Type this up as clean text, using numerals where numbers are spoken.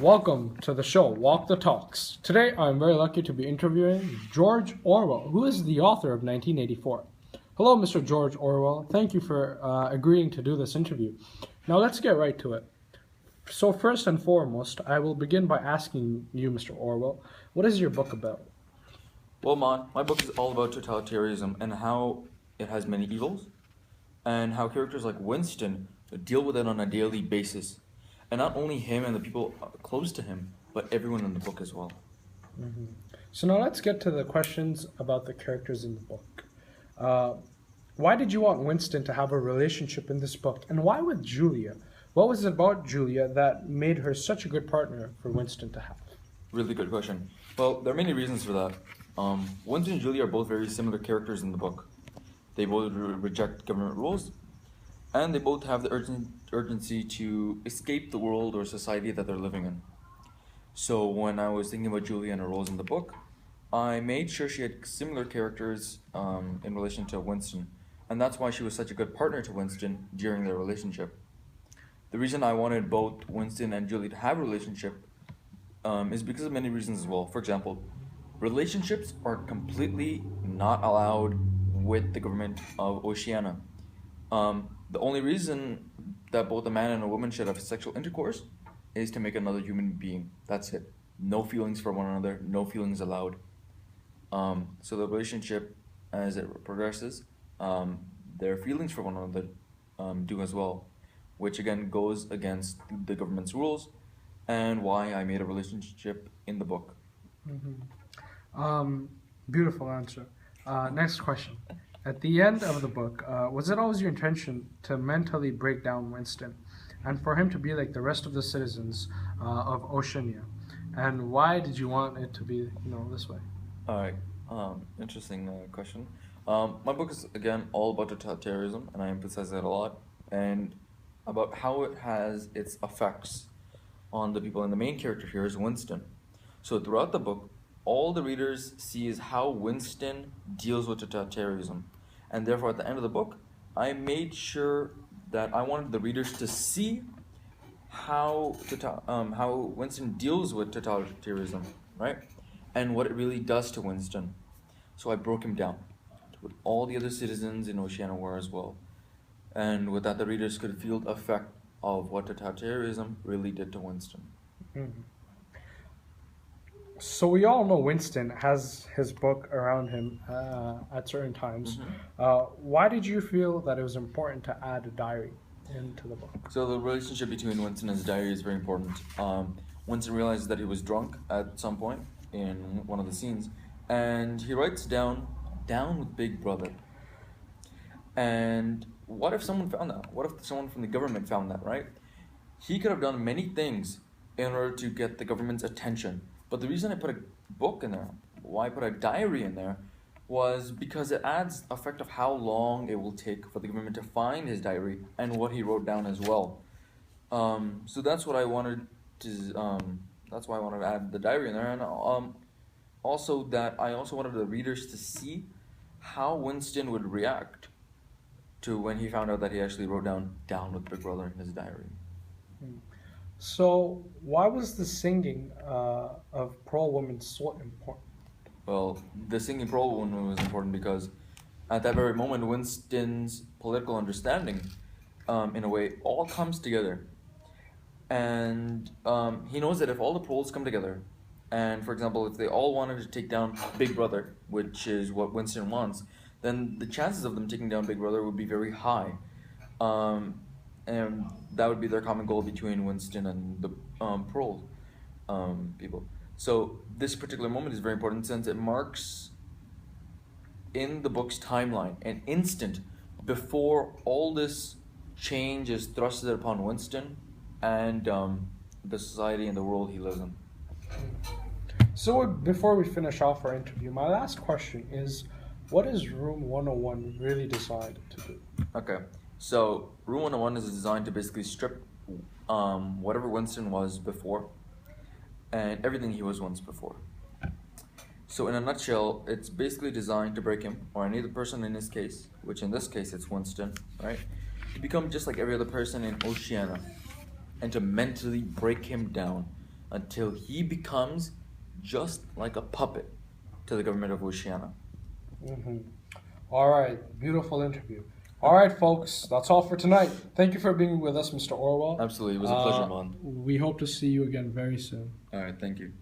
Welcome to the show, Walk the Talks. Today, I'm very lucky to be interviewing George Orwell, who is the author of 1984. Hello, Mr. George Orwell. Thank you for agreeing to do this interview. Now, let's get right to it. So, first and foremost, I will begin by asking you, Mr. Orwell, what is your book about? Well, my book is all about totalitarianism and how it has many evils, and how characters like Winston deal with it on a daily basis. And not only him and the people close to him, but everyone in the book as well. So, now let's get to the questions about the characters in the book. Why did you want Winston to have a relationship in this book, and why with Julia? What was it about Julia that made her such a good partner for Winston to have? Really good question. Well, there are many reasons for that. Winston and Julie are both very similar characters in the book. They both reject government rules, and they both have the urgency to escape the world or society that they're living in. So when I was thinking about Julie and her roles in the book, I made sure she had similar characters in relation to Winston, and that's why she was such a good partner to Winston during their relationship. The reason I wanted both Winston and Julie to have a relationship is because of many reasons as well. For example, relationships are completely not allowed with the government of Oceania. The only reason that both a man and a woman should have sexual intercourse is to make another human being. That's it. No feelings for one another, no feelings allowed. So the relationship, as it progresses, their feelings for one another do as well, which again goes against the government's rules and why I made a relationship in the book. Beautiful answer. Next question. At the end of the book, was it always your intention to mentally break down Winston and for him to be like the rest of the citizens of Oceania? And why did you want it to be, this way? All right, interesting question. My book is again all about totalitarianism, and I emphasize that a lot, and about how it has its effects on the people. And the main character here is Winston. So throughout the book, all the readers see is how Winston deals with totalitarianism. And therefore, at the end of the book, I made sure that I wanted the readers to see how Winston deals with totalitarianism, right? And what it really does to Winston. So I broke him down to what all the other citizens in Oceania were as well. And with that, the readers could feel the effect of what totalitarianism really did to Winston. Mhm. So we all know Winston has his book around him at certain times. Why did you feel that it was important to add a diary into the book? So the relationship between Winston and his diary is very important. Winston realizes that he was drunk at some point in one of the scenes, and he writes down with Big Brother. And what if someone found that? What if someone from the government found that, right? He could have done many things in order to get the government's attention. But the reason I put a book in there, why I put a diary in there, was because it adds effect of how long it will take for the government to find his diary and what he wrote down as well. So that's what I wanted to. That's why I wanted to add the diary in there, and also that I also wanted the readers to see how Winston would react to when he found out that he actually wrote down with Big Brother in his diary. So why was the singing of Pearl Woman so important? Well, the singing Pearl Woman was important because at that very moment, Winston's political understanding, in a way, all comes together. And he knows that if all the Pearls come together, and for example, if they all wanted to take down Big Brother, which is what Winston wants, then the chances of them taking down Big Brother would be very high. And that would be their common goal between Winston and the Pearl people. So this particular moment is very important since it marks in the book's timeline an instant before all this change is thrusted upon Winston and the society and the world he lives in. So before we finish off our interview, my last question is, what is Room 101 really designed to do? Okay, so Room 101 is designed to basically strip whatever Winston was before and everything he was once before. So in a nutshell, it's basically designed to break him, or any other person in his case, which in this case it's Winston, right? To become just like every other person in Oceania, and to mentally break him down, until he becomes just like a puppet to the government of Oceania. All right, beautiful interview. All right, folks, that's all for tonight. Thank you for being with us, Mr. Orwell. Absolutely, it was a pleasure, man. We hope to see you again very soon. All right, thank you.